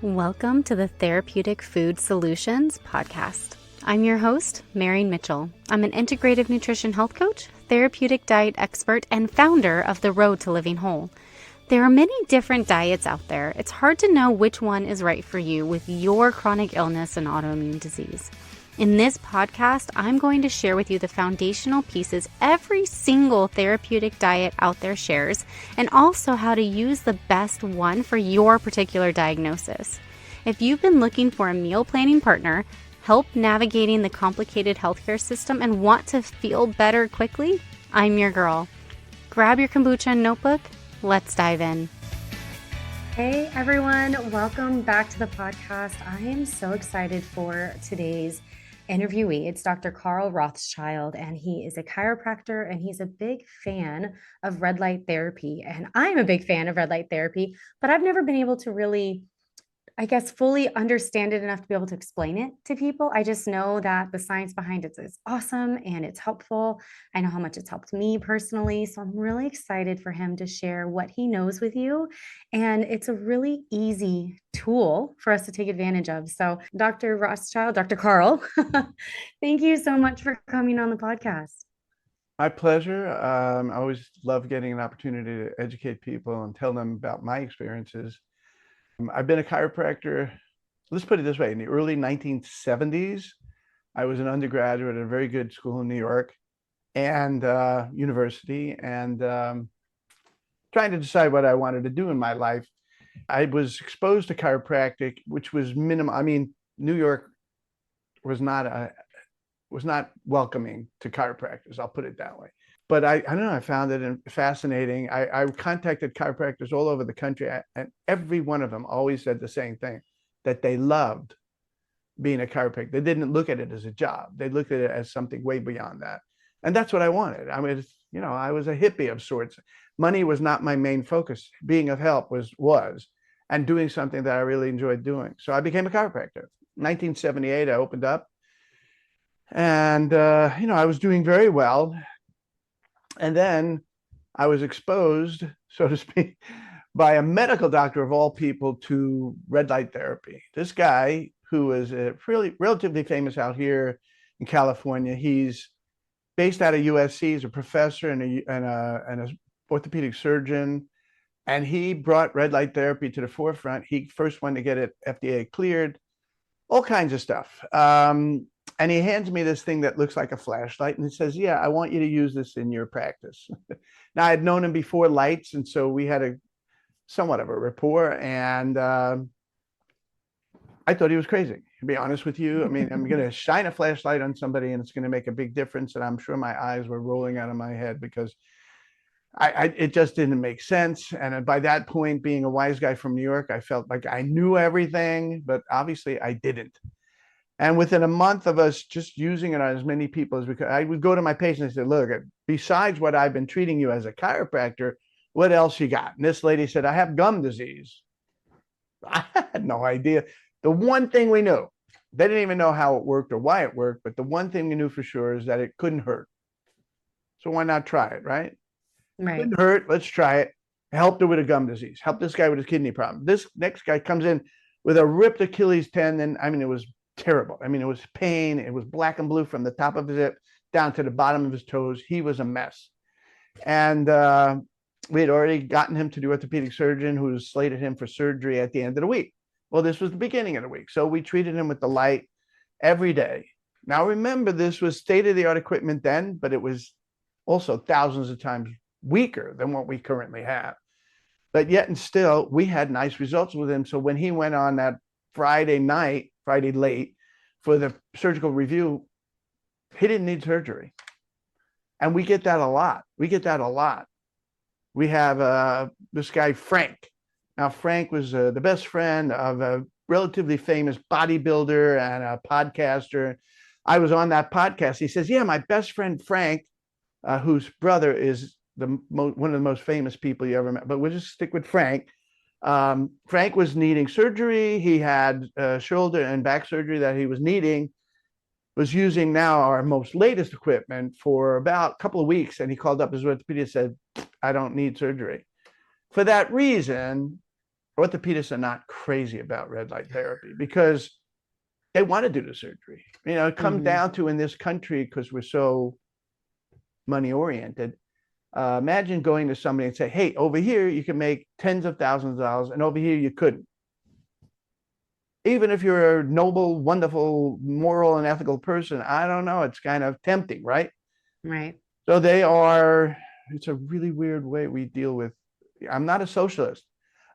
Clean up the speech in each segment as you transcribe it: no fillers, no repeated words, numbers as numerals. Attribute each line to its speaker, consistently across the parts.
Speaker 1: Welcome to the Therapeutic Food Solutions podcast. I'm your host, Mary Mitchell. I'm an integrative nutrition health coach, therapeutic diet expert, and founder of The Road to Living Whole. There are many different diets out there. It's hard to know which one is right for you with your chronic illness and autoimmune disease. In this podcast, I'm going to share with you the foundational pieces every single therapeutic diet out there shares, and also how to use the best one for your particular diagnosis. If you've been looking for a meal planning partner, help navigating the complicated healthcare system, and want to feel better quickly, I'm your girl. Grab your kombucha and notebook. Let's dive in. Hey everyone, welcome back to the podcast. I am so excited for today's interviewee. It's Dr. Carl Rothschild, and he is a chiropractor, and he's a big fan of red light therapy. And I'm a big fan of red light therapy, but I've never been able to really, fully understand it enough to be able to explain it to people. I just know that the science behind it is awesome and it's helpful. I know how much it's helped me personally. So I'm really excited for him to share what he knows with you. And it's a really easy tool for us to take advantage of. So Dr. Rothschild, Dr. Carl, thank you so much for coming on the podcast.
Speaker 2: My pleasure. I always love getting an opportunity to educate people and tell them about my experiences. I've been a chiropractor, let's put it this way, in the early 1970s. I was an undergraduate at a very good school in New York and university, and trying to decide what I wanted to do in my life. I was exposed to chiropractic, which was minimal. I mean, New York was not welcoming to chiropractors, I'll put it that way. But I don't know, I found it fascinating. I contacted chiropractors all over the country, and every one of them always said the same thing, that they loved being a chiropractor. They didn't look at it as a job. They looked at it as something way beyond that. And that's what I wanted. I mean, I was a hippie of sorts. Money was not my main focus. Being of help was, and doing something that I really enjoyed doing. So I became a chiropractor. 1978, I opened up, and I was doing very well. And then I was exposed, so to speak, by a medical doctor of all people to red light therapy. This guy, who is really relatively famous out here in California, he's based out of USC. He's a professor and an orthopedic surgeon, and he brought red light therapy to the forefront. He first one to get it FDA cleared, all kinds of stuff. And he hands me this thing that looks like a flashlight, and he says, "Yeah, I want you to use this in your practice." Now, I had known him before lights, and so we had somewhat of a rapport, and I thought he was crazy, to be honest with you. I mean, I'm going to shine a flashlight on somebody, and it's going to make a big difference. And I'm sure my eyes were rolling out of my head because it just didn't make sense. And by that point, being a wise guy from New York, I felt like I knew everything, but obviously I didn't. And within a month of us just using it on as many people as we could, I would go to my patients and say, "Look, besides what I've been treating you as a chiropractor, what else you got?" And this lady said, "I have gum disease." I had no idea. The one thing we knew, they didn't even know how it worked or why it worked, but the one thing we knew for sure is that it couldn't hurt. So why not try it, right?
Speaker 1: Right.
Speaker 2: Couldn't hurt, let's try it. I helped her with a gum disease, helped this guy with his kidney problem. This next guy comes in with a ripped Achilles tendon. I mean, it was terrible. I mean, it was pain. It was black and blue from the top of his hip down to the bottom of his toes. He was a mess. And we had already gotten him to the orthopedic surgeon, who slated him for surgery at the end of the week. Well, this was the beginning of the week. So we treated him with the light every day. Now, remember, this was state-of-the-art equipment then, but it was also thousands of times weaker than what we currently have. But yet and still, we had nice results with him. So when he went on that Friday late, for the surgical review, he didn't need surgery. And we get that a lot. We have this guy, Frank. Now, Frank was the best friend of a relatively famous bodybuilder and a podcaster. I was on that podcast. He says, "Yeah, my best friend, Frank, whose brother is one of the most famous people you ever met." But we'll just stick with Frank. Frank was needing surgery. He had shoulder and back surgery that he was needing, was using now our most latest equipment for about a couple of weeks. And he called up his orthopedist and said, "I don't need surgery." For that reason, orthopedists are not crazy about red light therapy because they want to do the surgery. It comes down to, in this country, because we're so money oriented, imagine going to somebody and say, hey, over here you can make tens of thousands of dollars, and over here you couldn't. Even if you're a noble, wonderful, moral, and ethical person, I don't know, it's kind of tempting, right?
Speaker 1: Right.
Speaker 2: So it's a really weird way we deal with. I'm not a socialist.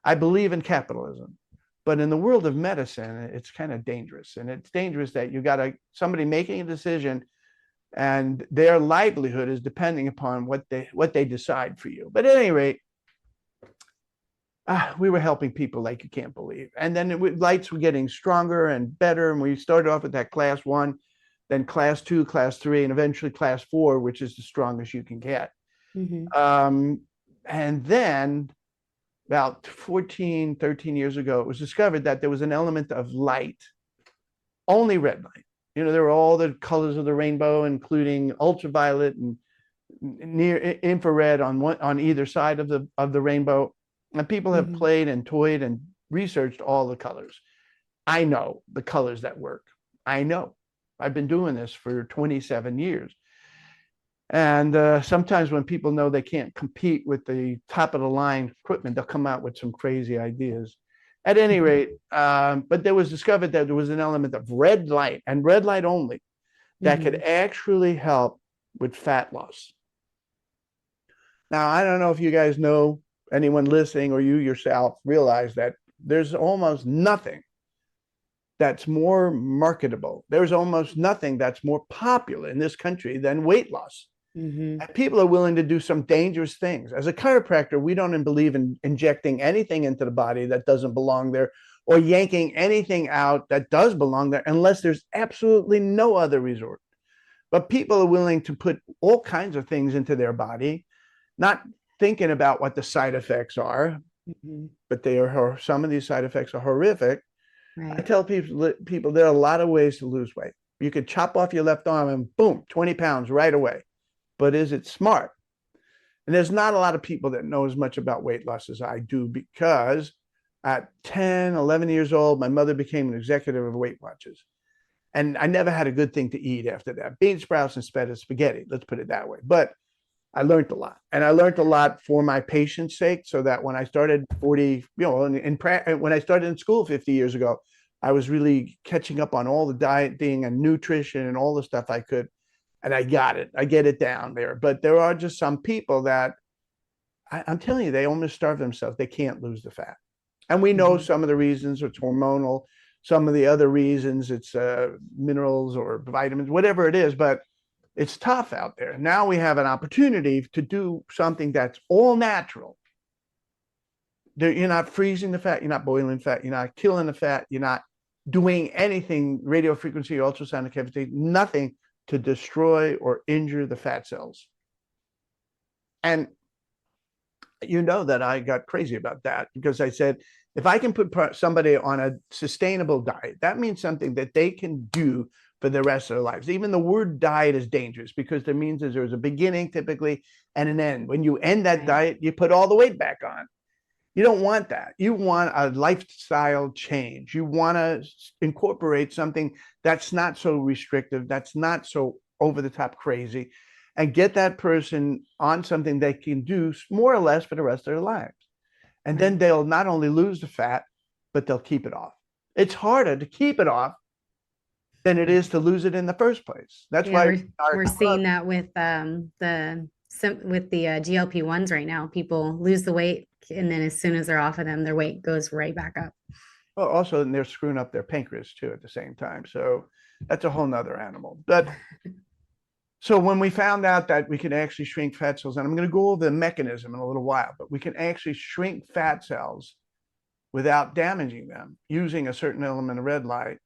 Speaker 2: I believe in capitalism. But in the world of medicine, it's kind of dangerous. And it's dangerous that you got somebody making a decision and their livelihood is depending upon what they decide for you. But at any rate, we were helping people like you can't believe. And then lights were getting stronger and better. And we started off with that class 1, then class 2, class 3, and eventually class 4, which is the strongest you can get. And then about 14, 13 years ago, it was discovered that there was an element of light, only red light. There were all the colors of the rainbow, including ultraviolet and near infrared on either side of the rainbow. And people have played and toyed and researched all the colors. I know the colors that work. I know. I've been doing this for 27 years. And sometimes when people know they can't compete with the top of the line equipment, they'll come out with some crazy ideas. At any rate, but there was discovered that there was an element of red light, and red light only, that could actually help with fat loss. Now, I don't know if you guys know, anyone listening or you yourself realize that there's almost nothing that's more marketable. There's almost nothing that's more popular in this country than weight loss. And people are willing to do some dangerous things. As a chiropractor, we don't believe in injecting anything into the body that doesn't belong there, or yanking anything out that does belong there, unless there's absolutely no other resort. But people are willing to put all kinds of things into their body, not thinking about what the side effects are, but some of these side effects are horrific. Right. I tell people there are a lot of ways to lose weight. You could chop off your left arm and boom, 20 pounds right away. But is it smart? And there's not a lot of people that know as much about weight loss as I do, because at 10, 11 years old, my mother became an executive of Weight Watchers. And I never had a good thing to eat after that. Bean sprouts and spaghetti, let's put it that way. But I learned a lot. And I learned a lot for my patient's sake, so that when I started when I started in school 50 years ago, I was really catching up on all the dieting and nutrition and all the stuff I could. And I get it down there. But there are just some people that I'm telling you, they almost starve themselves. They can't lose the fat. And we know some of the reasons, it's hormonal. Some of the other reasons, it's minerals or vitamins, whatever it is. But it's tough out there. Now we have an opportunity to do something that's all natural. You're not freezing the fat. You're not boiling fat. You're not killing the fat. You're not doing anything, radio frequency, ultrasonic activity, nothing to destroy or injure the fat cells. And you know that I got crazy about that, because I said, if I can put somebody on a sustainable diet, that means something that they can do for the rest of their lives. Even the word diet is dangerous, because it means that there's a beginning typically and an end. When you end that diet, you put all the weight back on. You don't want that. You want a lifestyle change. You want to incorporate something that's not so restrictive, that's not so over the top crazy, and get that person on something they can do more or less for the rest of their lives. And then they'll not only lose the fat, but they'll keep it off. It's harder to keep it off than it is to lose it in the first place. That's why
Speaker 1: we're seeing that with the GLP-1s right now. People lose the weight, and then as soon as they're off of them, their weight goes right back up.
Speaker 2: Well, also, they're screwing up their pancreas too at the same time. So that's a whole nother animal. But so when we found out that we can actually shrink fat cells, and I'm going to go over the mechanism in a little while, but we can actually shrink fat cells without damaging them using a certain element of red light,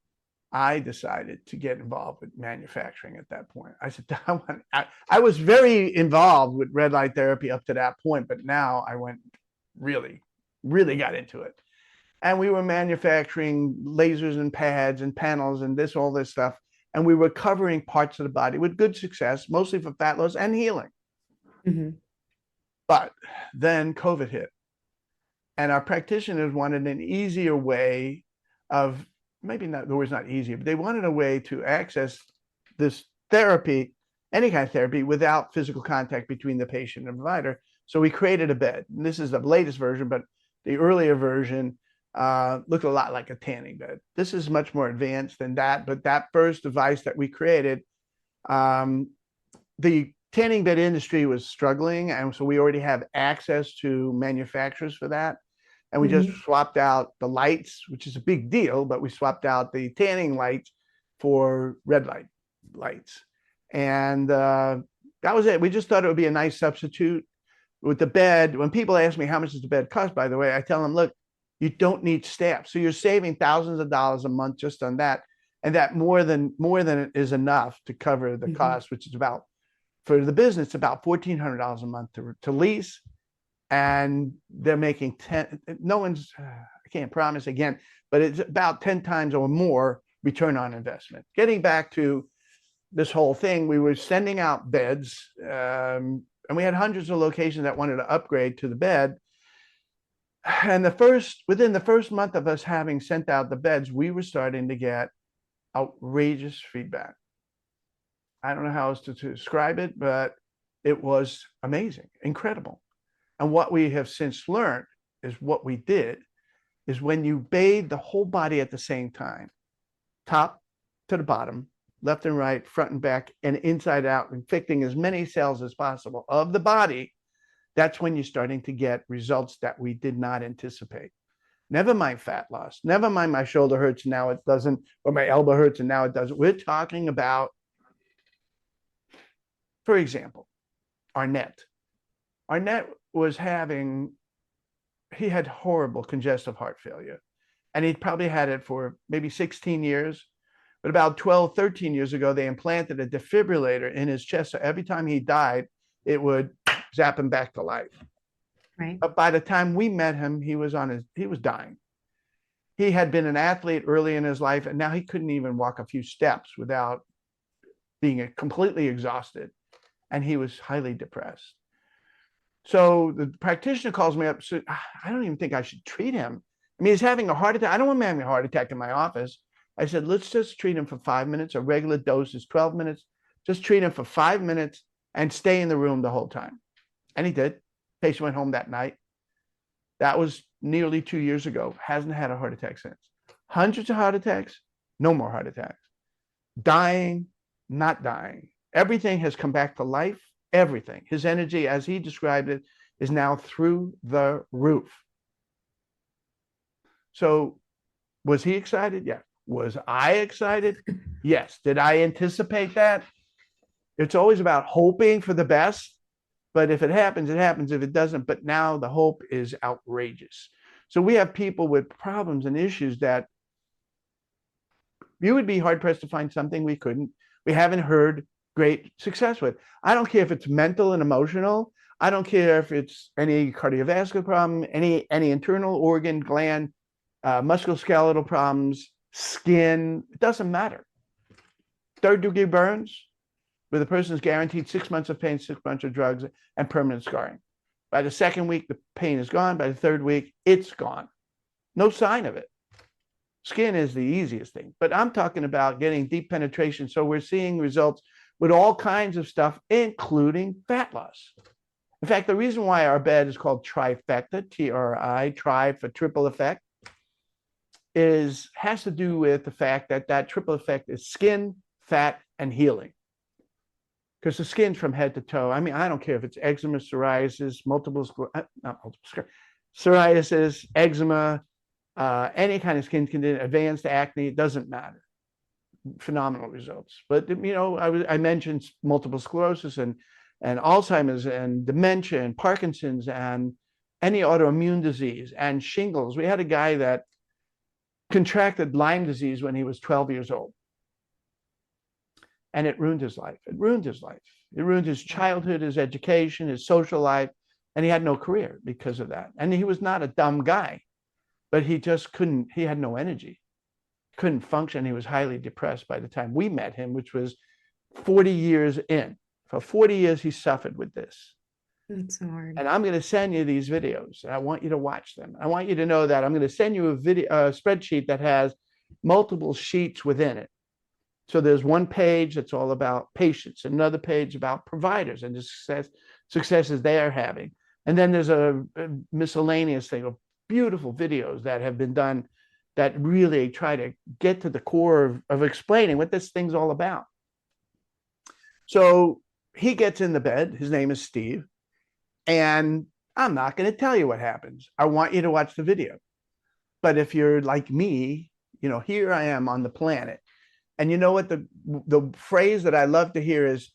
Speaker 2: I decided to get involved with manufacturing at that point. I said, I was very involved with red light therapy up to that point, but now I went really got into it. And we were manufacturing lasers and pads and panels and all this stuff. And we were covering parts of the body with good success, mostly for fat loss and healing. But then COVID hit. And our practitioners wanted an easier way of, maybe not, the word's not easier, but they wanted a way to access this therapy, any kind of therapy, without physical contact between the patient and provider. So we created a bed. And this is the latest version, but the earlier version looked a lot like a tanning bed. This is much more advanced than that, but that first device that we created, the tanning bed industry was struggling, and so we already have access to manufacturers for that. And we just swapped out the lights, which is a big deal, but we swapped out the tanning lights for red lights. And that was it. We just thought it would be a nice substitute with the bed. When people ask me how much does the bed cost, by the way, I tell them, look, you don't need staff. So you're saving thousands of dollars a month just on that. And that more than is enough to cover the cost, which is about, for the business, about $1,400 a month to lease. And they're making 10, no one's, I can't promise again, but it's about 10 times or more return on investment. Getting back to this whole thing, we were sending out beds, and we had hundreds of locations that wanted to upgrade to the bed. And within the first month of us having sent out the beds, we were starting to get outrageous feedback. I don't know how else to describe it, but it was amazing, incredible. And what we have since learned is what we did is when you bathe the whole body at the same time, top to the bottom, left and right, front and back, and inside out, infecting as many cells as possible of the body, that's when you're starting to get results that we did not anticipate. Never mind fat loss. Never mind my shoulder hurts, now it doesn't, or my elbow hurts and now it doesn't. We're talking about, for example, Arnett. Arnett was he had horrible congestive heart failure. And he'd probably had it for maybe 16 years. But about 12, 13 years ago, they implanted a defibrillator in his chest. So every time he died, it would zap him back to life.
Speaker 1: Right.
Speaker 2: But by the time we met him, he was dying. He had been an athlete early in his life, and now he couldn't even walk a few steps without being completely exhausted. And he was highly depressed. So the practitioner calls me up. So I don't even think I should treat him. I mean, he's having a heart attack. I don't want him having a heart attack in my office. I said, let's just treat him for 5 minutes. A regular dose is 12 minutes. Just treat him for 5 minutes and stay in the room the whole time. And he did. Patient went home that night. That was nearly 2 years ago. Hasn't had a heart attack since. Hundreds of heart attacks, no more heart attacks. Dying, not dying. Everything has come back to life. Everything. His energy, as he described it, is now through the roof. So was he excited? Yeah. Was I excited? Yes. Did I anticipate that? It's always about hoping for the best. But if it happens, it happens. If it doesn't, but now the hope is outrageous. So we have people with problems and issues that you would be hard pressed to find something we haven't heard great success with. I don't care if it's mental and emotional. I don't care if it's any cardiovascular problem, any internal organ, gland, musculoskeletal problems, skin. It doesn't matter. Third-degree burns, where the person is guaranteed 6 months of pain, 6 months of drugs, and permanent scarring. By the second week, the pain is gone. By the third week, it's gone. No sign of it. Skin is the easiest thing, but I'm talking about getting deep penetration. So we're seeing results with all kinds of stuff, including fat loss. In fact, the reason why our bed is called trifecta, T-R-I, tri for triple effect, has to do with the fact that triple effect is skin, fat, and healing. Because the skin's from head to toe. I mean, I don't care if it's eczema, psoriasis, psoriasis, eczema, any kind of skin condition, advanced acne, it doesn't matter. Phenomenal results. But, I mentioned multiple sclerosis and Alzheimer's and dementia and Parkinson's and any autoimmune disease and shingles. We had a guy that contracted Lyme disease when he was 12 years old. And it ruined his life. It ruined his life. It ruined his childhood, his education, his social life, and he had no career because of that. And he was not a dumb guy, but he just couldn't, he had no energy, couldn't function. He was highly depressed by the time we met him, which was 40 years in. For 40 years, he suffered with this.
Speaker 1: It's so hard.
Speaker 2: And I'm going to send you these videos. And I want you to watch them. I want you to know that I'm going to send you a spreadsheet that has multiple sheets within it. So there's one page that's all about patients, another page about providers and the successes they are having. And then there's a miscellaneous thing of beautiful videos that have been done that really try to get to the core of explaining what this thing's all about. So he gets in the bed. His name is Steve. And I'm not going to tell you what happens. I want you to watch the video. But if you're like me, here I am on the planet. And you know what? The phrase that I love to hear is,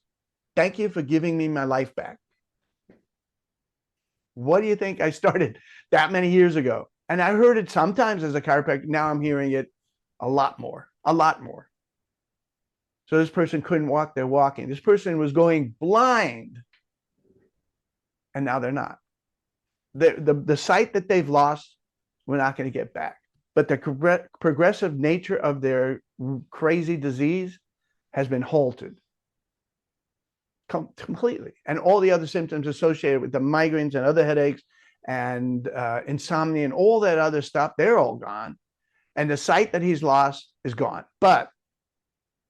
Speaker 2: thank you for giving me my life back. What do you think? I started that many years ago. And I heard it sometimes as a chiropractor. Now I'm hearing it a lot more, a lot more. So this person couldn't walk, they're walking. This person was going blind. And now they're not. The sight that they've lost, we're not going to get back. But the progressive nature of their crazy disease has been halted completely. And all the other symptoms associated with the migraines and other headaches and insomnia and all that other stuff, they're all gone. And the sight that he's lost is gone. But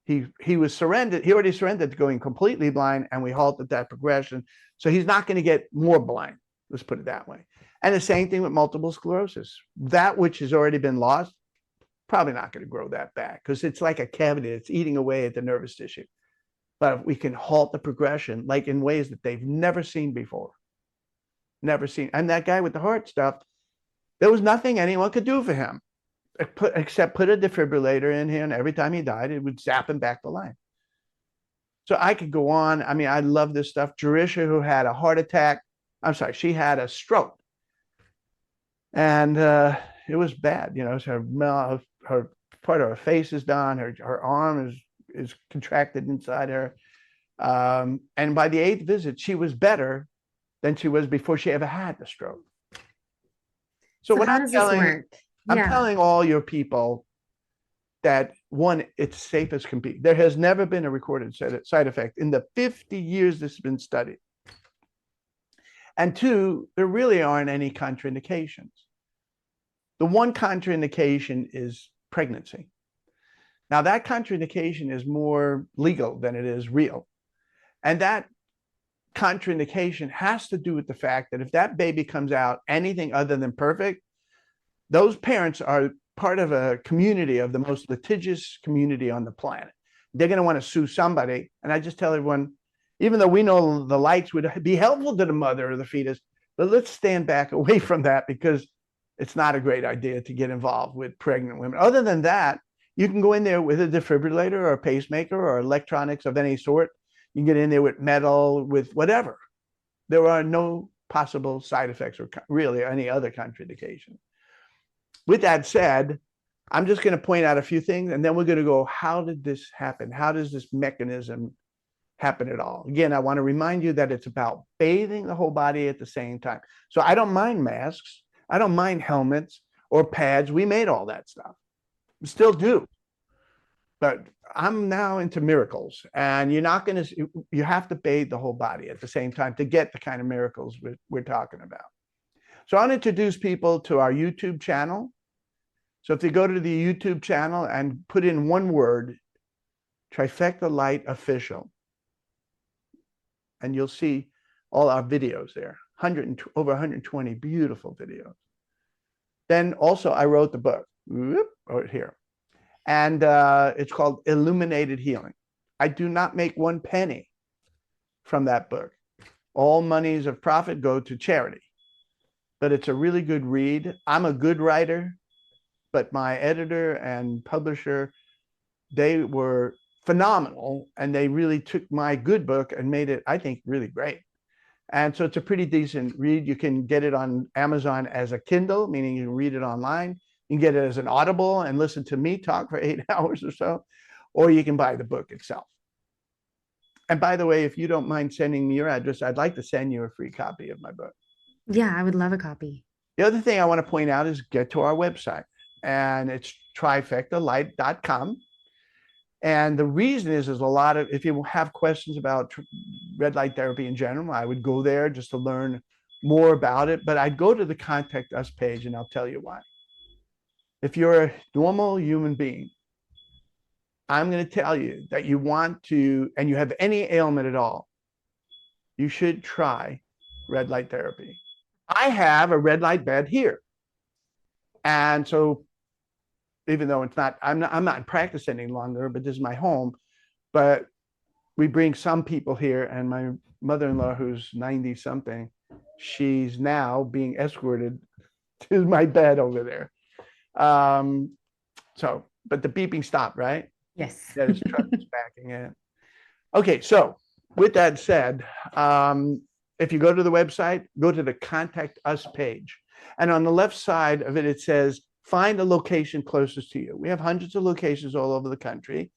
Speaker 2: he was surrendered. He already surrendered to going completely blind, and we halted that progression. So he's not going to get more blind. Let's put it that way. And the same thing with multiple sclerosis. That which has already been lost, probably not going to grow that back because it's like a cavity. It's eating away at the nervous tissue. But if we can halt the progression, like in ways that they've never seen before, never seen. And that guy with the heart stuff, there was nothing anyone could do for him except put a defibrillator in here, and every time he died, it would zap him back to life. So I could go on. I mean, I love this stuff. Jerisha, who had a heart attack, she had a stroke. And it was bad. So her mouth, her part of her face is done, her arm is contracted inside her. And by the 8th visit, she was better than she was before she ever had the stroke. So when
Speaker 1: how does this work?
Speaker 2: I'm telling all your people that, one, it's safe as can be. There has never been a recorded side effect in the 50 years this has been studied. And 2, there really aren't any contraindications. The one contraindication is pregnancy. Now, that contraindication is more legal than it is real. And that contraindication has to do with the fact that if that baby comes out anything other than perfect, those parents are part of a community of the most litigious community on the planet. They're going to want to sue somebody. And I just tell everyone, even though we know the lights would be helpful to the mother or the fetus, but let's stand back away from that because it's not a great idea to get involved with pregnant women. Other than that, you can go in there with a defibrillator or a pacemaker or electronics of any sort. You can get in there with metal, with whatever. There are no possible side effects or really any other contraindication. With that said, I'm just going to point out a few things, and then we're going to go, how did this happen? How does this mechanism happen at all? Again, I want to remind you that it's about bathing the whole body at the same time. So I don't mind masks. I don't mind helmets or pads. We made all that stuff. We still do. But I'm now into miracles, and you have to bathe the whole body at the same time to get the kind of miracles we're talking about. So I'll introduce people to our YouTube channel. So if they go to the YouTube channel and put in one word, Trifecta Light Official, and you'll see all our videos there, over 120 beautiful videos. Then also I wrote the book, right here, and it's called Illuminated Healing. I do not make one penny from that book. All monies of profit go to charity. But it's a really good read. I'm a good writer, but my editor and publisher, they were phenomenal, and they really took my good book and made it, I think, really great. And so it's a pretty decent read. You can get it on Amazon as a Kindle, meaning you can read it online. You can get it as an Audible and listen to me talk for 8 hours or so, or you can buy the book itself. And by the way, if you don't mind sending me your address, I'd like to send you a free copy of my book.
Speaker 1: Yeah, I would love a copy.
Speaker 2: The other thing I want to point out is get to our website, and it's trifectalight.com. And the reason is a lot of, if you have questions about red light therapy in general, I would go there just to learn more about it. But I'd go to the Contact Us page, and I'll tell you why. If you're a normal human being, I'm going to tell you that you want to, and you have any ailment at all, you should try red light therapy. I have a red light bed here. And so even though I'm not in practice any longer, but this is my home, but we bring some people here, and my mother-in-law, who's 90 something, she's now being escorted to my bed over there. But the beeping stopped, right?
Speaker 1: Yes.
Speaker 2: That his truck is backing in. Okay, so with that said, if you go to the website, go to the Contact Us page. And on the left side of it, it says, find a location closest to you. We have hundreds of locations all over the country.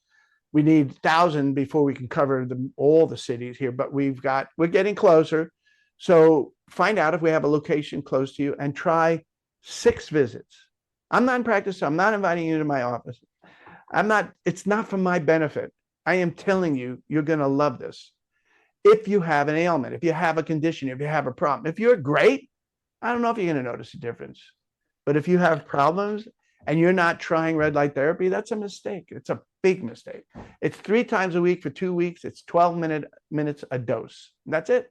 Speaker 2: We need 1,000 before we can cover all the cities here, but we're getting closer. So find out if we have a location close to you and try 6 visits. I'm not in practice, so I'm not inviting you to my office. It's not for my benefit. I am telling you, you're going to love this. If you have an ailment, if you have a condition, if you have a problem, if you're great, I don't know if you're going to notice a difference. But if you have problems and you're not trying red light therapy, that's a mistake. It's a big mistake. It's 3 times a week for 2 weeks. It's 12 minutes a dose. That's it.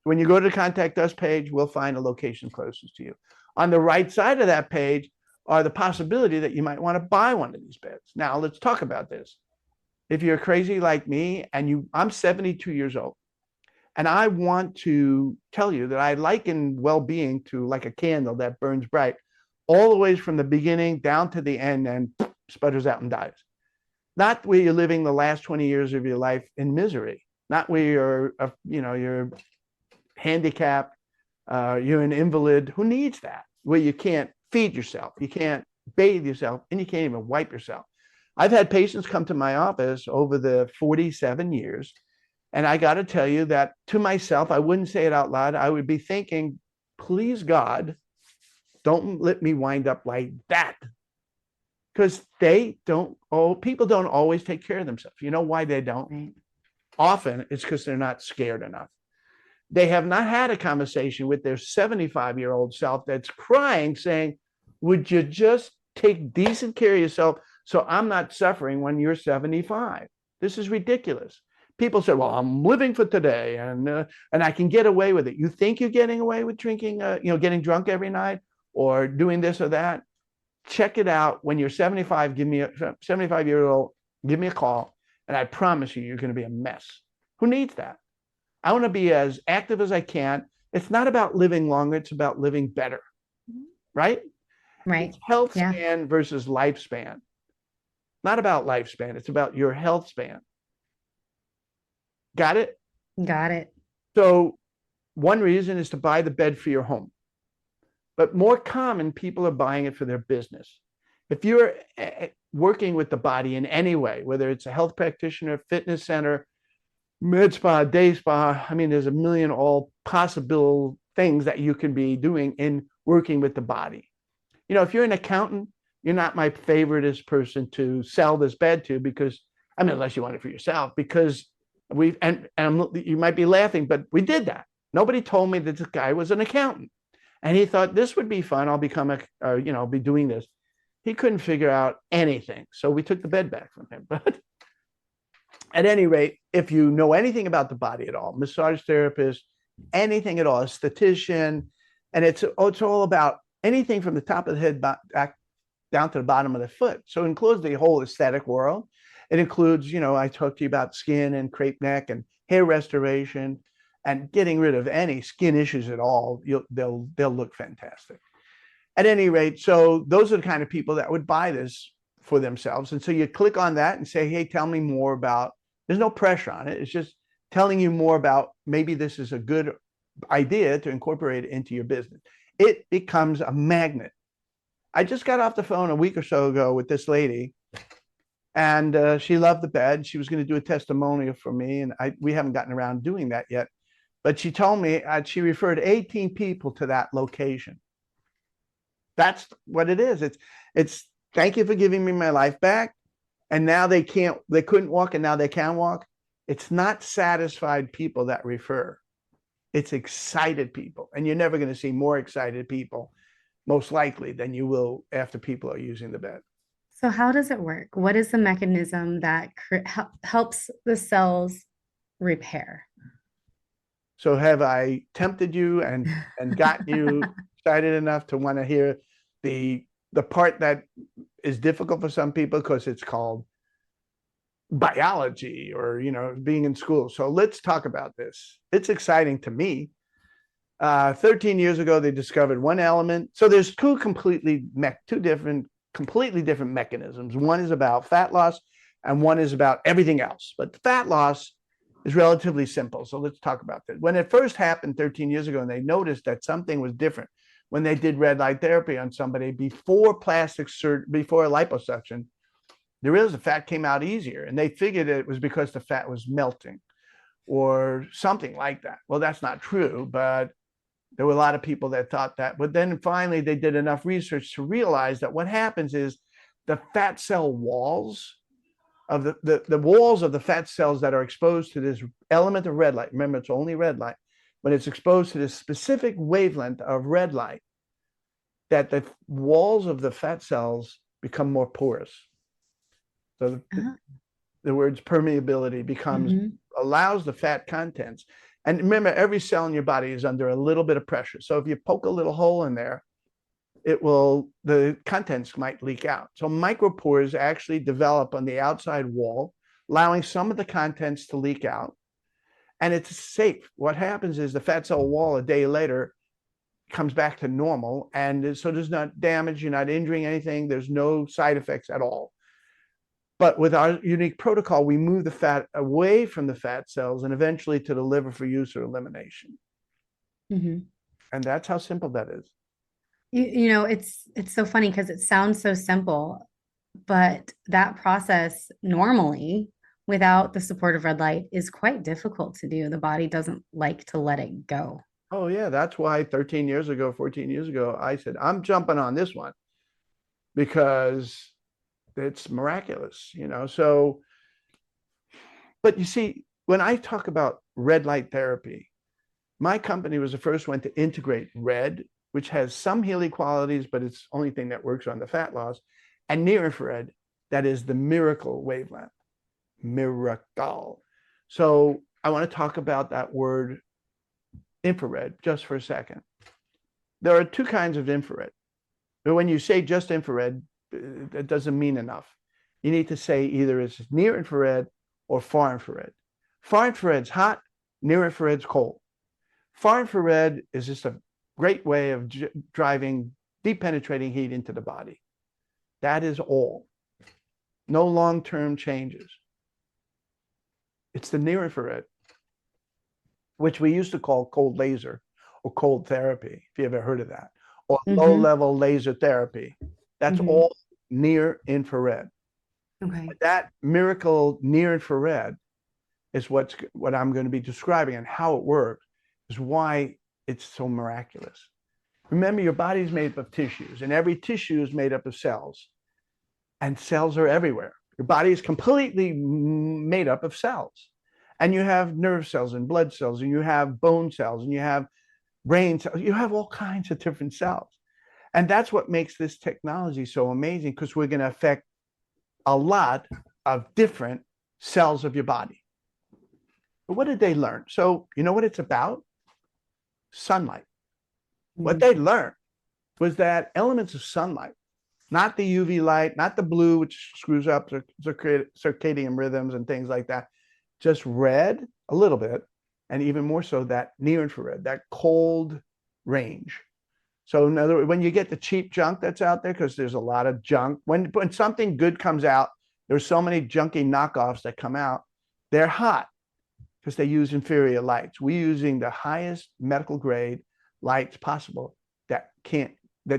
Speaker 2: When you go to the Contact Us page, we'll find a location closest to you. On the right side of that page are the possibility that you might want to buy one of these beds. Now, let's talk about this. If you're crazy like me, and I'm 72 years old, and I want to tell you that I liken well-being to like a candle that burns bright all the way from the beginning down to the end and sputters out and dies. Not where you're living the last 20 years of your life in misery. Not where you're handicapped, you're an invalid. Who needs that? Where you can't feed yourself, you can't bathe yourself, and you can't even wipe yourself. I've had patients come to my office over the 47 years, and I got to tell you that to myself, I wouldn't say it out loud. I would be thinking, please God, don't let me wind up like that. Because people don't always take care of themselves. You know why they don't?
Speaker 1: Right.
Speaker 2: Often it's because they're not scared enough. They have not had a conversation with their 75-year-old self that's crying, saying, would you just take decent care of yourself so I'm not suffering when you're 75? This is ridiculous. People say, well, I'm living for today, and I can get away with it. You think you're getting away with drinking, getting drunk every night or doing this or that? Check it out. When you're 75, 75-year-old, give me a call, and I promise you, you're going to be a mess. Who needs that? I want to be as active as I can. It's not about living longer. It's about living better, right?
Speaker 1: Right.
Speaker 2: It's health span versus lifespan. Not about lifespan. It's about your health span. Got it?
Speaker 1: Got it.
Speaker 2: So one reason is to buy the bed for your home. But more common, people are buying it for their business. If you're working with the body in any way, whether it's a health practitioner, fitness center, med spa, day spa, there's a million all possible things that you can be doing in working with the body. If you're an accountant, you're not my favoriteest person to sell this bed to, because, unless you want it for yourself, because you might be laughing, but we did that. Nobody told me that this guy was an accountant, and he thought this would be fun. I'll become be doing this. He couldn't figure out anything, so we took the bed back from him. But at any rate, if you know anything about the body at all, massage therapist, anything at all, a and it's all about anything from the top of the head back down to the bottom of the foot. So it includes the whole aesthetic world. It includes, I talked to you about skin and crepe neck and hair restoration and getting rid of any skin issues at all. They'll look fantastic. At any rate, so those are the kind of people that would buy this for themselves. And so you click on that and say, hey, tell me more about, there's no pressure on it. It's just telling you more about, maybe this is a good idea to incorporate it into your business. It becomes a magnet. I just got off the phone a week or so ago with this lady, and she loved the bed. She was going to do a testimonial for me, and we haven't gotten around to doing that yet. But she told me she referred 18 people to that location. That's what it is. It's thank you for giving me my life back. And now they couldn't walk and now they can walk. It's not satisfied people that refer. It's excited people. And you're never going to see more excited people, most likely, than you will after people are using the bed.
Speaker 1: So how does it work? What is the mechanism that helps the cells repair?
Speaker 2: So have I tempted you and gotten you excited enough to want to hear the part that is difficult for some people because it's called biology or being in school? So let's talk about this. It's exciting to me. 13 years ago, they discovered one element. So there's two completely different mechanisms. One is about fat loss and one is about everything else. But fat loss is relatively simple. So let's talk about that. When it first happened 13 years ago, and they noticed that something was different when they did red light therapy on somebody before before liposuction, they realized the fat came out easier. And they figured it was because the fat was melting or something like that. Well, that's not true, but there were a lot of people that thought that. But then finally, they did enough research to realize that what happens is the fat cell walls of the walls of the fat cells that are exposed to this element of red light. Remember, it's only red light. When it's exposed to this specific wavelength of red light, that the walls of the fat cells become more porous. So the word's permeability becomes allows the fat contents. And remember, every cell in your body is under a little bit of pressure. So if you poke a little hole in there, the contents might leak out. So micropores actually develop on the outside wall, allowing some of the contents to leak out. And it's safe. What happens is the fat cell wall a day later comes back to normal. And so there's not damage, you're not injuring anything, there's no side effects at all. But with our unique protocol, we move the fat away from the fat cells and eventually to the liver for use or elimination. And that's how simple that is.
Speaker 1: It's so funny because it sounds so simple, but that process normally without the support of red light is quite difficult to do. The body doesn't like to let it go.
Speaker 2: Oh, yeah. That's why 14 years ago, I said, I'm jumping on this one because it's miraculous, So, but you see, when I talk about red light therapy, my company was the first one to integrate red, which has some healing qualities, but it's the only thing that works on the fat loss, and near infrared, that is the miracle wavelength. Miracle. So I want to talk about that word infrared just for a second. There are two kinds of infrared. But when you say just infrared, that doesn't mean enough. You need to say either it's near infrared or far infrared. Far infrared's hot, near infrared's cold. Far infrared is just a great way of driving deep penetrating heat into the body. That is all. No long-term changes. It's the near infrared, which we used to call cold laser or cold therapy, if you ever heard of that, or low-level laser therapy. That's all near infrared.
Speaker 1: Okay.
Speaker 2: That miracle near infrared is what I'm going to be describing, and how it works is why it's so miraculous. Remember, your body is made up of tissues, and every tissue is made up of cells, and cells are everywhere. Your body is completely made up of cells, and you have nerve cells and blood cells, and you have bone cells, and you have brain cells. You have all kinds of different cells. And that's what makes this technology so amazing, because we're going to affect a lot of different cells of your body. But what did they learn? So you know what it's about? Sunlight. What they learned was that elements of sunlight, not the UV light, not the blue, which screws up circadian rhythms and things like that, just red a little bit, and even more so that near infrared, that cold range. So in other words, when you get the cheap junk that's out there, because there's a lot of junk, when something good comes out, there's so many junky knockoffs that come out, they're hot because they use inferior lights. We're using the highest medical grade lights possible that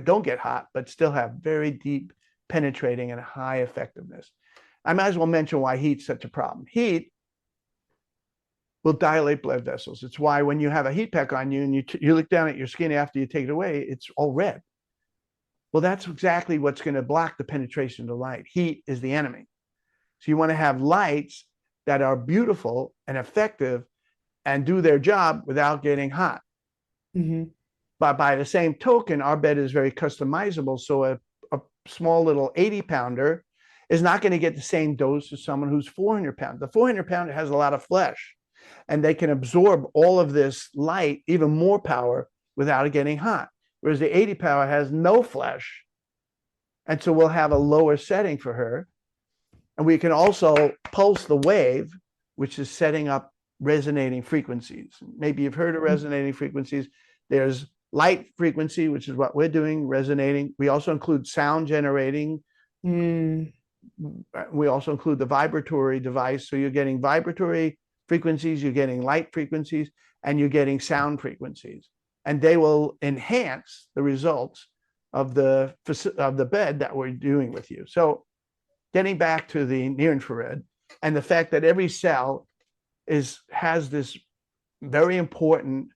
Speaker 2: don't get hot, but still have very deep penetrating and high effectiveness. I might as well mention why heat's such a problem. Heat will dilate blood vessels. It's why when you have a heat pack on you and you look down at your skin after you take it away, it's all red. Well, that's exactly what's going to block the penetration of the light. Heat is the enemy. So you want to have lights that are beautiful and effective and do their job without getting hot.
Speaker 3: Mm-hmm.
Speaker 2: But by the same token, our bed is very customizable. So a small little 80 pounder is not going to get the same dose as someone who's 400 pounds. The 400 pounder has a lot of flesh, and they can absorb all of this light, even more power, without it getting hot. Whereas the 80 power has no flesh. And so we'll have a lower setting for her. And we can also pulse the wave, which is setting up resonating frequencies. Maybe you've heard of resonating frequencies. There's light frequency, which is what we're doing, resonating. We also include sound generating. We also include the vibratory device. So you're getting vibratory frequencies, you're getting light frequencies, and you're getting sound frequencies. And they will enhance the results of the bed that we're doing with you. So getting back to the near infrared and the fact that every cell has this very important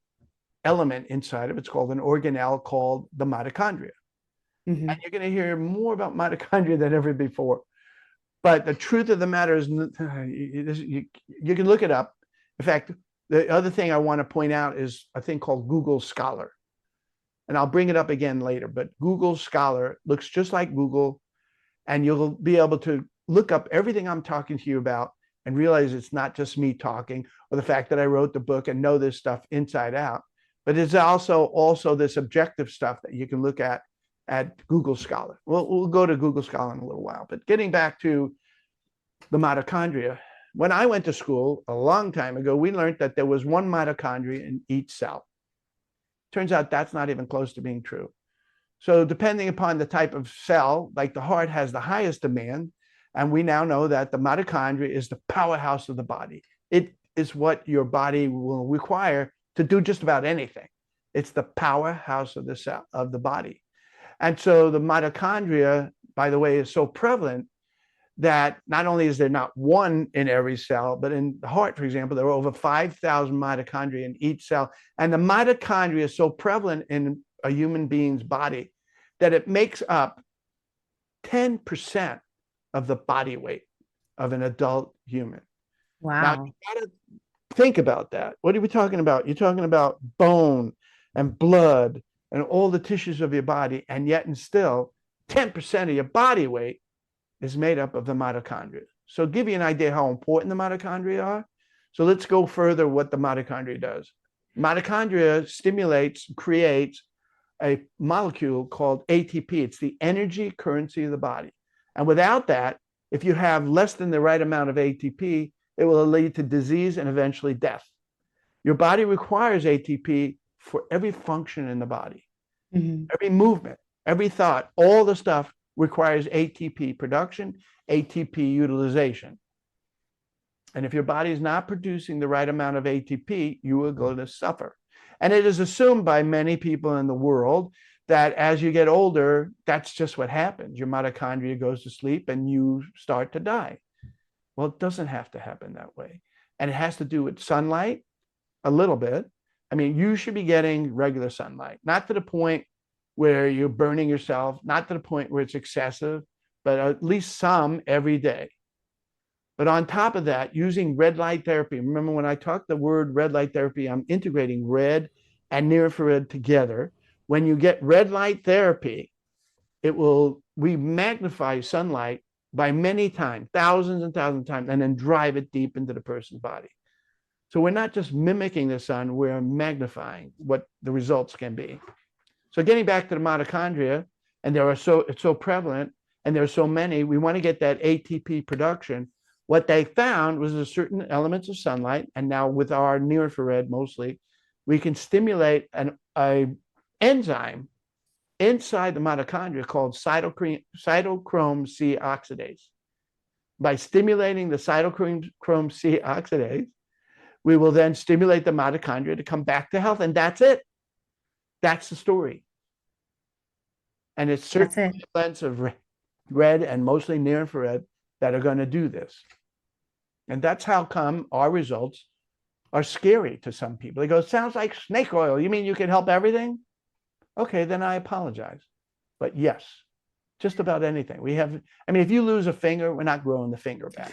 Speaker 2: element inside of it. It's called an organelle called the mitochondria.
Speaker 3: Mm-hmm.
Speaker 2: And you're going to hear more about mitochondria than ever before. But the truth of the matter is, you can look it up. In fact, the other thing I want to point out is a thing called Google Scholar. And I'll bring it up again later, but Google Scholar looks just like Google, and you'll be able to look up everything I'm talking to you about and realize it's not just me talking, or the fact that I wrote the book and know this stuff inside out, but it's also this objective stuff that you can look at Google Scholar. We'll go to Google Scholar in a little while, but getting back to the mitochondria, when I went to school a long time ago, we learned that there was one mitochondria in each cell. Turns out that's not even close to being true. So depending upon the type of cell, like the heart has the highest demand, and we now know that the mitochondria is the powerhouse of the body. It is what your body will require to do just about anything. It's the powerhouse of the cell, of the body. And so the mitochondria, by the way, is so prevalent that not only is there not one in every cell, but in the heart, for example, there are over 5,000 mitochondria in each cell. And the mitochondria is so prevalent in a human being's body that it makes up 10% of the body weight of an adult human.
Speaker 3: Wow.
Speaker 2: Now, you gotta think about that. What are we talking about? You're talking about bone and blood and all the tissues of your body, and yet and still 10% of your body weight is made up of the mitochondria. So give you an idea how important the mitochondria are. So let's go further what the mitochondria does. Mitochondria stimulates, creates a molecule called ATP. It's the energy currency of the body. And without that, if you have less than the right amount of ATP, it will lead to disease and eventually death. Your body requires ATP for every function in the body, every movement, every thought, all the stuff requires ATP production, ATP utilization. And if your body is not producing the right amount of ATP, you are going to suffer. And it is assumed by many people in the world that as you get older, that's just what happens. Your mitochondria goes to sleep and you start to die. Well, it doesn't have to happen that way. And it has to do with sunlight a little bit. I mean, you should be getting regular sunlight, not to the point where you're burning yourself, not to the point where it's excessive, but at least some every day. But on top of that, using red light therapy. Remember when I talk the word red light therapy, I'm integrating red and near infrared together. When you get red light therapy, we magnify sunlight by many times, thousands and thousands of times, and then drive it deep into the person's body. So we're not just mimicking the sun, we're magnifying what the results can be. So getting back to the mitochondria, and it's so prevalent, and there are so many, we want to get that ATP production. What they found was there's certain elements of sunlight, and now with our near infrared mostly, we can stimulate an enzyme inside the mitochondria called cytochrome C oxidase. By stimulating the cytochrome C oxidase, we will then stimulate the mitochondria to come back to health, and that's it. That's the story. And it's certain blends of red and mostly near infrared that are going to do this. And that's how come our results are scary to some people. They go, it sounds like snake oil. You mean you can help everything? Okay, then I apologize. But yes, just about anything. We have, I mean, if you lose a finger, we're not growing the finger back.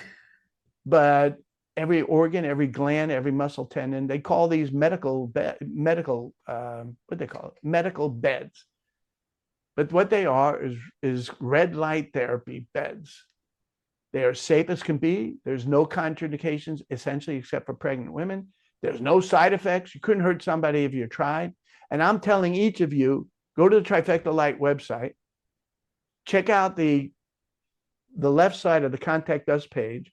Speaker 2: But every organ, every gland, every muscle tendon, they call these medical what they call it? Medical beds. But what they are is red light therapy beds. They are safe as can be. There's no contraindications, essentially, except for pregnant women. There's no side effects. You couldn't hurt somebody if you tried. And I'm telling each of you, go to the Trifecta Light website, check out the left side of the Contact Us page,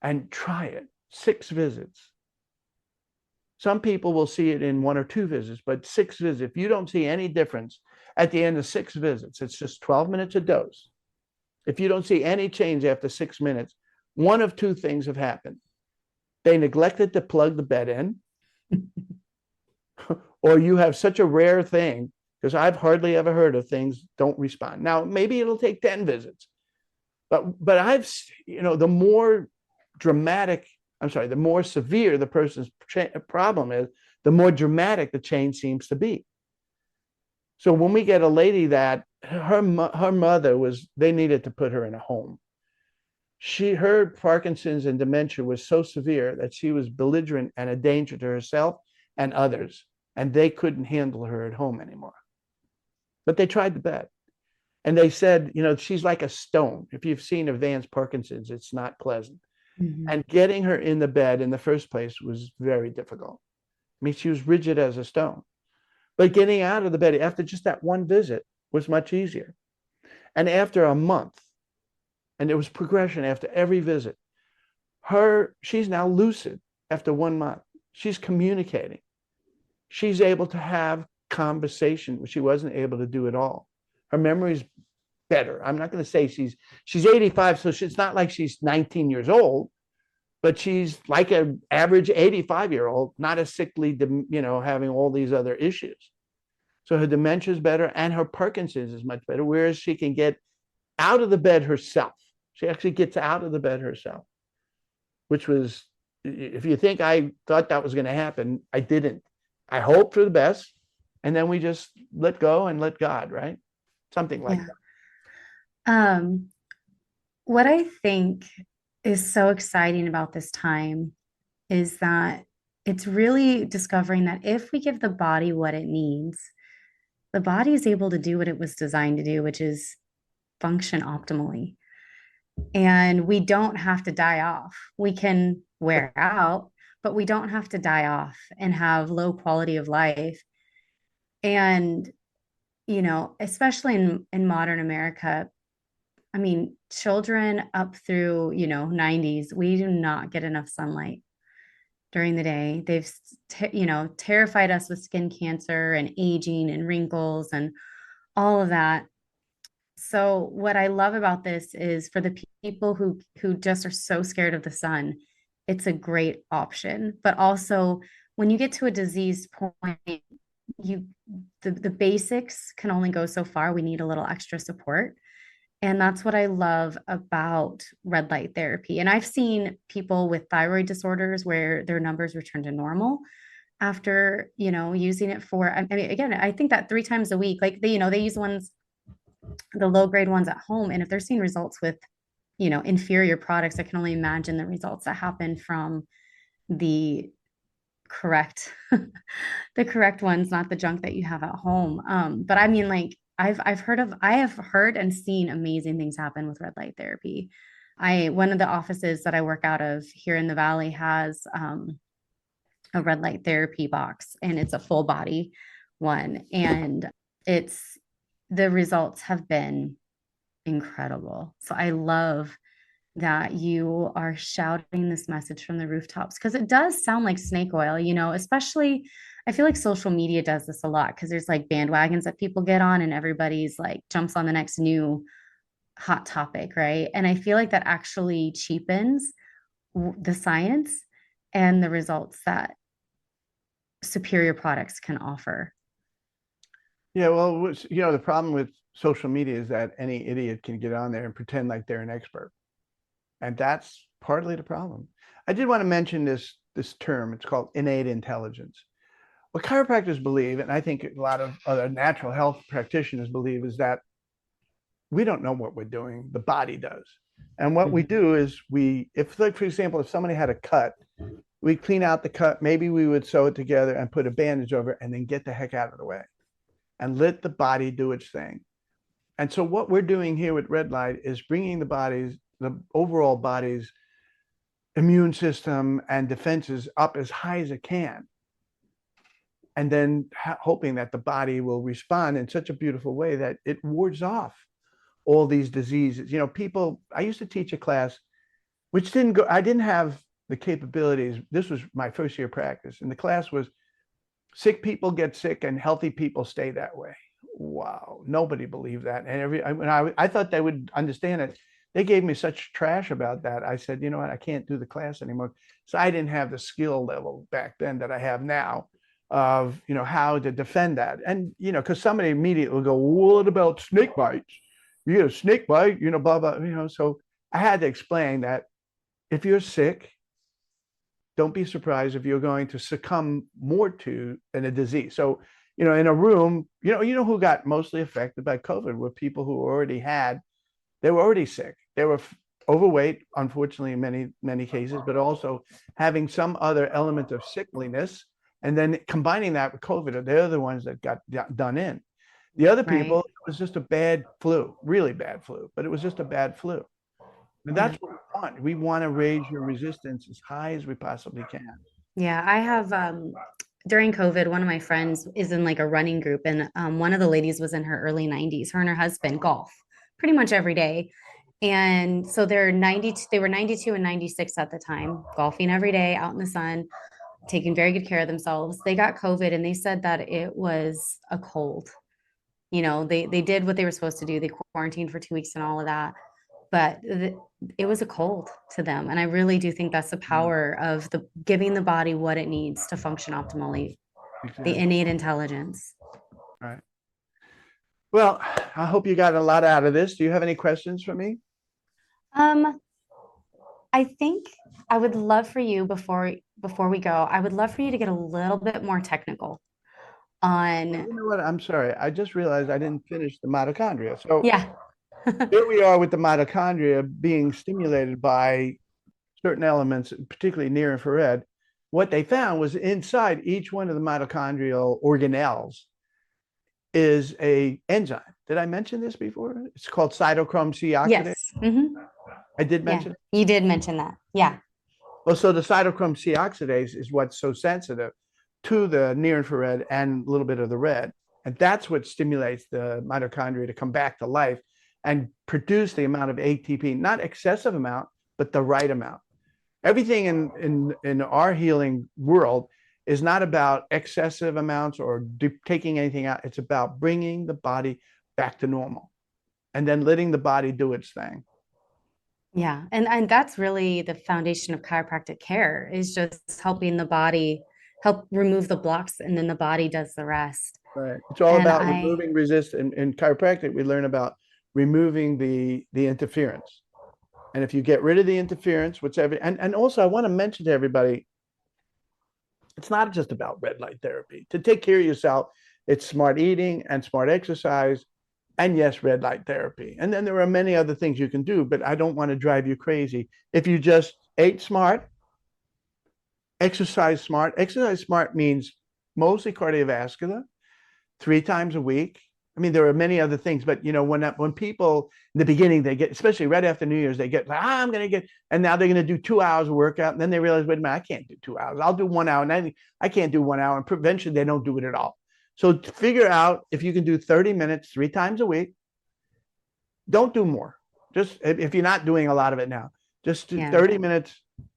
Speaker 2: and try it. 6 visits. Some people will see it in 1 or 2 visits, but 6 visits, if you don't see any difference at the end of 6 visits, it's just 12 minutes a dose. If you don't see any change after 6 minutes, one of 2 things have happened. They neglected to plug the bed in, or you have such a rare thing, because I've hardly ever heard of things don't respond. Now, maybe it'll take 10 visits, but I've, the more dramatic, the more severe the person's problem is, the more dramatic the change seems to be. So when we get a lady that her mother they needed to put her in a home. Her Parkinson's and dementia was so severe that she was belligerent and a danger to herself and others, and they couldn't handle her at home anymore. But they tried the bed, and they said, she's like a stone. If you've seen advanced Parkinson's, it's not pleasant. Mm-hmm. And getting her in the bed in the first place was very difficult. I mean, she was rigid as a stone. But getting out of the bed after just that one visit was much easier. And after a month, and there was progression after every visit, she's now lucid after 1 month. She's communicating. She's able to have conversation, which she wasn't able to do at all. Her memory's better. I'm not going to say she's 85, so it's not like she's 19 years old, but she's like an average 85-year-old, not a sickly, having all these other issues. So her dementia is better, and her Parkinson's is much better, whereas she can get out of the bed herself. She actually gets out of the bed herself, which was, if you think I thought that was going to happen, I didn't. I hoped for the best, and then we just let go and let God, right? Something like that.
Speaker 3: What I think is so exciting about this time is that it's really discovering that if we give the body what it needs, the body is able to do what it was designed to do, which is function optimally. And we don't have to die off. We can wear out, but we don't have to die off and have low quality of life. And, especially in modern America, I mean, children up through, 90s, we do not get enough sunlight during the day. They've, terrified us with skin cancer and aging and wrinkles and all of that. So what I love about this is for the people who just are so scared of the sun, it's a great option. But also when you get to a diseased point, the basics can only go so far. We need a little extra support. And that's what I love about red light therapy. And I've seen people with thyroid disorders where their numbers return to normal after, using it for, I mean, again, I think that 3 times a week, like they use the low grade ones at home. And if they're seeing results with, inferior products, I can only imagine the results that happen from the correct, the correct ones, not the junk that you have at home. But I mean, like, I have heard and seen amazing things happen with red light therapy. One of the offices that I work out of here in the Valley has a red light therapy box, and it's a full body one. And the results have been incredible. So I love that you are shouting this message from the rooftops, because it does sound like snake oil, especially I feel like social media does this a lot, because there's like bandwagons that people get on and everybody's like jumps on the next new hot topic, right? And I feel like that actually cheapens the science and the results that superior products can offer.
Speaker 2: Yeah, well, the problem with social media is that any idiot can get on there and pretend like they're an expert. And that's partly the problem. I did want to mention this term. It's called innate intelligence. What chiropractors believe, and I think a lot of other natural health practitioners believe, is that we don't know what we're doing. The body does. And what we do is if like, for example, if somebody had a cut, we clean out the cut, maybe we would sew it together and put a bandage over it and then get the heck out of the way and let the body do its thing. And so what we're doing here with red light is bringing the overall body's immune system and defenses up as high as it can. And then hoping that the body will respond in such a beautiful way that it wards off all these diseases. I used to teach a class, which I didn't have the capabilities. This was my first year practice. And the class was sick people get sick and healthy people stay that way. Wow. Nobody believed that. And I thought they would understand it. They gave me such trash about that. I said, you know what? I can't do the class anymore. So I didn't have the skill level back then that I have now of, how to defend that. And, because somebody immediately will go, well, what about snake bites? You get a snake bite, blah, blah, So I had to explain that if you're sick, don't be surprised if you're going to succumb more to in a disease. So, in a room, who got mostly affected by COVID were people who they were already sick. They were overweight, unfortunately, in many cases, but also having some other element of sickliness. And then combining that with COVID, they're the ones that got done in. The other people, it was just a bad flu, really bad flu, but it was just a bad flu. And that's what we want. We want to raise your resistance as high as we possibly can.
Speaker 3: Yeah, I have during COVID, one of my friends is in like a running group, and one of the ladies was in her early 90s. Her and her husband golf pretty much every day. And so they were 92 and 96 at the time, golfing every day out in the sun, taking very good care of themselves. They got COVID and they said that it was a cold. They did what they were supposed to do. They quarantined for 2 weeks and all of that. But it was a cold to them. And I really do think that's the power of giving the body what it needs to function optimally, the innate intelligence.
Speaker 2: All right. Well, I hope you got a lot out of this. Do you have any questions for me?
Speaker 3: I think I would love for you before we go, I would love for you to get a little bit more technical on.
Speaker 2: You know what? I'm sorry. I just realized I didn't finish the mitochondria. So
Speaker 3: yeah.
Speaker 2: here we are with the mitochondria being stimulated by certain elements, particularly near infrared. What they found was inside each one of the mitochondrial organelles is a enzyme. Did I mention this before? It's called cytochrome C oxidase.
Speaker 3: Yes. Mm-hmm.
Speaker 2: I did mention it.
Speaker 3: You did mention that. Yeah.
Speaker 2: Well, so the cytochrome C oxidase is what's so sensitive to the near infrared and a little bit of the red. And that's what stimulates the mitochondria to come back to life and produce the amount of ATP, not excessive amount, but the right amount. Everything in our healing world is not about excessive amounts or taking anything out. It's about bringing the body back to normal and then letting the body do its thing.
Speaker 3: Yeah. And that's really the foundation of chiropractic care, is just helping the body help remove the blocks, and then the body does the rest.
Speaker 2: Right. It's all about removing resistance. In chiropractic, we learn about removing the interference. And if you get rid of the interference, and also I want to mention to everybody, it's not just about red light therapy. To take care of yourself, it's smart eating and smart exercise, and yes, red light therapy. And then there are many other things you can do, but I don't want to drive you crazy. If you just ate smart, exercise smart. Exercise smart means mostly cardiovascular, 3 times a week. I mean, there are many other things, but when people in the beginning, they get, especially right after New Year's, they get like, I'm going to get, and now they're going to do 2 hours of workout. And then they realize, wait a minute, I can't do 2 hours. I'll do 1 hour. And I can't do 1 hour. And prevention, they don't do it at all. So figure out if you can do 30 minutes 3 times a week. Don't do more. Just if you're not doing a lot of it now, just do 30 minutes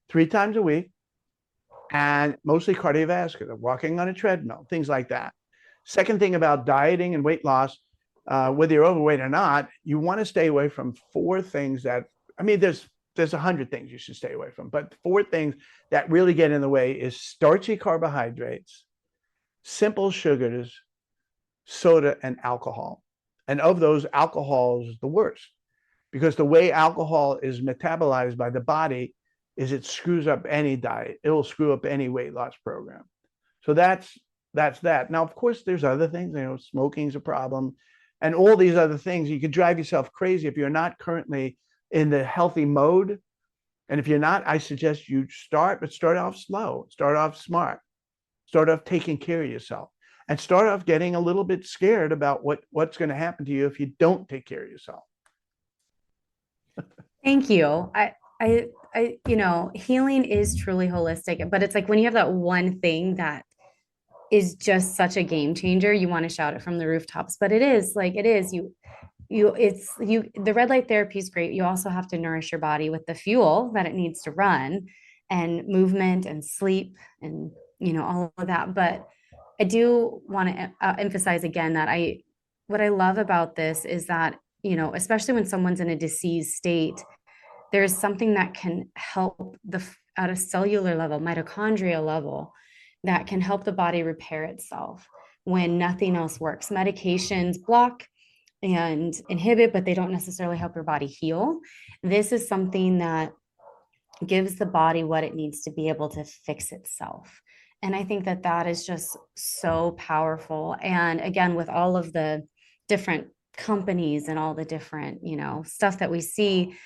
Speaker 2: 3 times a week, and mostly cardiovascular, walking on a treadmill, things like that. Second thing about dieting and weight loss, whether you're overweight or not, you want to stay away from 4 things that, I mean, there's 100 things you should stay away from, but 4 things that really get in the way is starchy carbohydrates, simple sugars, soda, and alcohol. And of those, alcohol is the worst, because the way alcohol is metabolized by the body is it screws up any diet. It will screw up any weight loss program. So that's that. Now, of course, there's other things. Smoking's a problem, and all these other things. You could drive yourself crazy if you're not currently in the healthy mode. And if you're not, I suggest you start off slow, start off smart, start off taking care of yourself, and start off getting a little bit scared about what's going to happen to you if you don't take care of yourself.
Speaker 3: Thank you. Healing is truly holistic, but it's like when you have that one thing that is just such a game changer, you want to shout it from the rooftops. But it is the red light therapy is great. You also have to nourish your body with the fuel that it needs to run, and movement and sleep and all of that. But I do want to emphasize again that what I love about this is that, especially when someone's in a diseased state, there's something that can help at a cellular level, mitochondrial level, that can help the body repair itself when nothing else works. Medications block and inhibit, but they don't necessarily help your body heal. This is something that gives the body what it needs to be able to fix itself. And I think that that is just so powerful. And again, with all of the different companies and all the different, stuff that we see,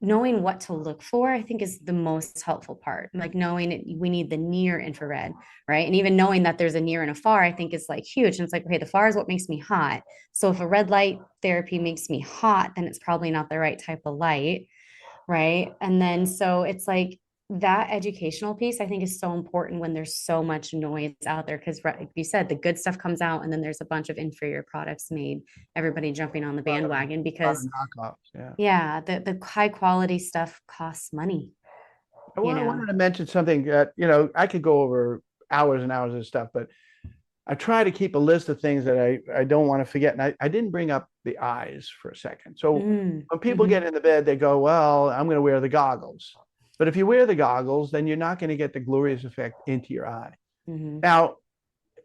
Speaker 3: knowing what to look for, I think, is the most helpful part. Like knowing we need the near infrared, right? And even knowing that there's a near and a far, I think is like huge. And it's like, okay, the far is what makes me hot. So if a red light therapy makes me hot, then it's probably not the right type of light, right? And then so it's like that educational piece, I think, is so important when there's so much noise out there, because like you said, the good stuff comes out and then there's a bunch of inferior products made, everybody jumping on the bandwagon because
Speaker 2: knockoffs,
Speaker 3: yeah, the high quality stuff costs money.
Speaker 2: I wanted to mention something that, I could go over hours and hours of stuff, but I try to keep a list of things that I don't want to forget. And I didn't bring up the eyes for a second. So when people get in the bed, they go, well, I'm going to wear the goggles. But if you wear the goggles, then you're not going to get the glorious effect into your eye. Now,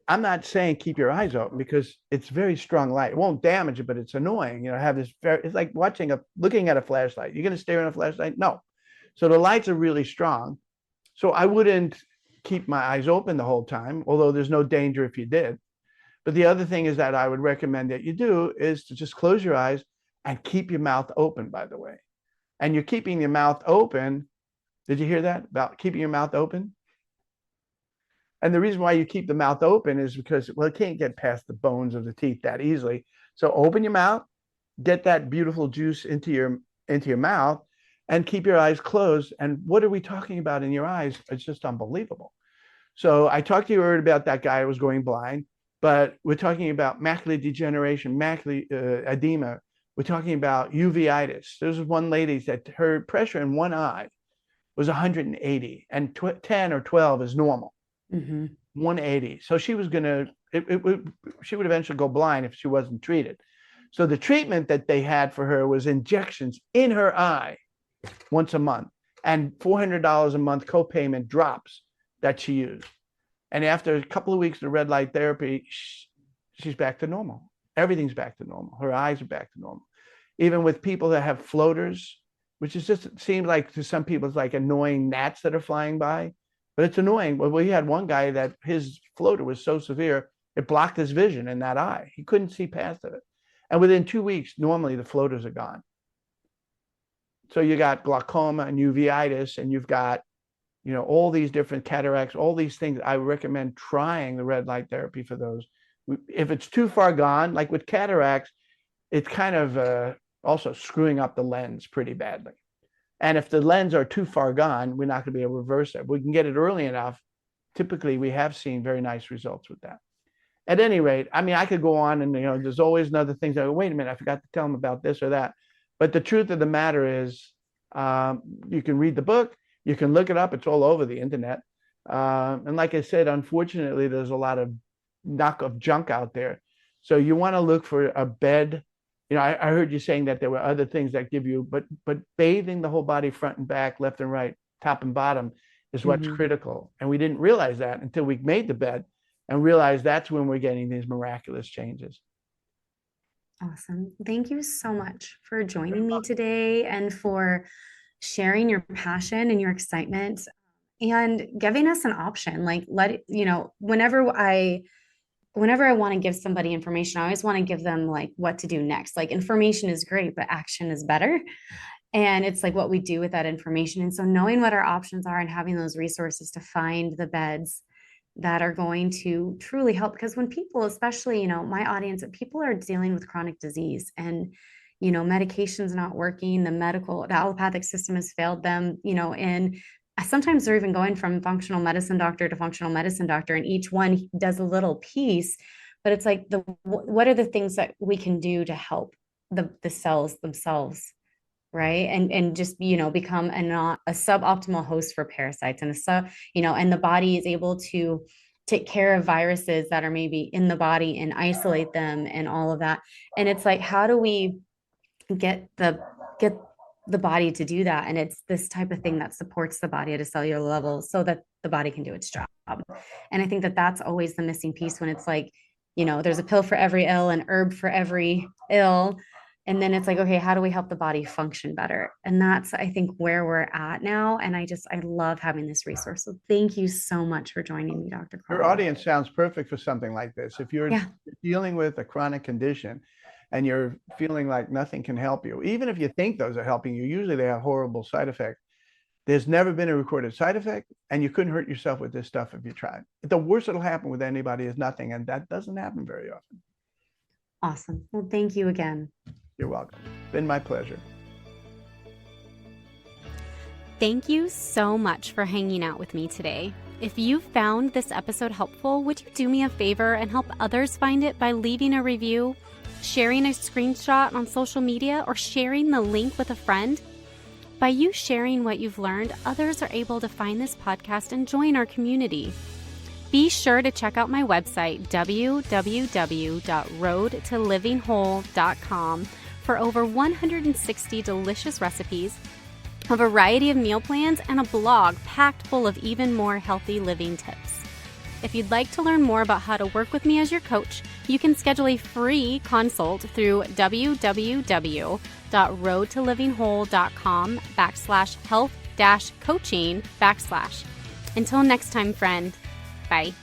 Speaker 2: I'm not saying keep your eyes open, because it's very strong light. It won't damage it, but it's annoying. Have this it's like looking at a flashlight. You're going to stare at a flashlight? No. So the lights are really strong. So I wouldn't keep my eyes open the whole time, although there's no danger if you did. But the other thing is that I would recommend that you do is to just close your eyes and keep your mouth open, by the way. And you're keeping your mouth open. Did you hear that about keeping your mouth open? And the reason why you keep the mouth open is because, well, it can't get past the bones of the teeth that easily. So open your mouth, get that beautiful juice into your mouth, and keep your eyes closed. And what are we talking about in your eyes? It's just unbelievable. So I talked to you earlier about that guy who was going blind, but we're talking about macular degeneration, macular edema. We're talking about uveitis. There's one lady that her pressure in one eye was 180, and 10 or 12 is normal. 180. So she was she would eventually go blind if she wasn't treated. So the treatment that they had for her was injections in her eye once a month, and $400 a month copayment drops that she used. And after a couple of weeks of red light therapy, she's back to normal. Everything's back to normal. Her eyes are back to normal. Even with people that have floaters, which is just, it seems like to some people it's like annoying gnats that are flying by, but it's annoying. Well, we had one guy that his floater was so severe, it blocked his vision in that eye. He couldn't see past it. And within 2 weeks, normally the floaters are gone. So you got glaucoma and uveitis, and you've got, all these different cataracts, all these things. I recommend trying the red light therapy for those. If it's too far gone, like with cataracts, it's kind of also screwing up the lens pretty badly. And if the lens are too far gone, we're not going to be able to reverse it. We can get it early enough. Typically, we have seen very nice results with that. At any rate, I mean, I could go on, and there's always another things. I go, wait a minute, I forgot to tell them about this or that. But the truth of the matter is, you can read the book, you can look it up. It's all over the internet. And like I said, unfortunately, there's a lot of knockoff junk out there. So you want to look for a bed. I heard you saying that there were other things that give you, but bathing the whole body, front and back, left and right, top and bottom, is what's critical. And we didn't realize that until we made the bed and realized that's when we're getting these miraculous changes.
Speaker 3: Awesome. Thank you so much for joining me today and for sharing your passion and your excitement and giving us an option. Like, whenever I whenever I want to give somebody information, I always want to give them like what to do next. Like information is great, but action is better. And it's like what we do with that information. And so knowing what our options are and having those resources to find the beds that are going to truly help. Because when people, especially, my audience, people are dealing with chronic disease and, medication's not working, the allopathic system has failed them, and sometimes they're even going from functional medicine doctor to functional medicine doctor, and each one does a little piece. But it's like what are the things that we can do to help the cells themselves, right? And just become not a suboptimal host for parasites, and and the body is able to take care of viruses that are maybe in the body and isolate them and all of that. And it's like, how do we get the body to do that? And it's this type of thing that supports the body at a cellular level so that the body can do its job. And I think that that's always the missing piece, when it's like, there's a pill for every ill and herb for every ill. And then it's like, okay, how do we help the body function better? And that's, I think, where we're at now. And I love having this resource. So thank you so much for joining me, Dr. Carl.
Speaker 2: Your audience sounds perfect for something like this. If you're dealing with a chronic condition and you're feeling like nothing can help you, even if you think those are helping you, usually they have horrible side effects. There's never been a recorded side effect, and you couldn't hurt yourself with this stuff if you tried. The worst that'll happen with anybody is nothing, and that doesn't happen very often.
Speaker 3: Awesome. Well, thank you again.
Speaker 2: You're welcome. Been my pleasure.
Speaker 1: Thank you so much for hanging out with me today. If you found this episode helpful, would you do me a favor and help others find it by leaving a review, sharing a screenshot on social media, or sharing the link with a friend? By you sharing what you've learned, others are able to find this podcast and join our community. Be sure to check out my website, www.roadtolivingwhole.com, for over 160 delicious recipes, a variety of meal plans, and a blog packed full of even more healthy living tips. If you'd like to learn more about how to work with me as your coach, you can schedule a free consult through www.roadtolivingwhole.com/health-coaching/. Until next time, friend. Bye.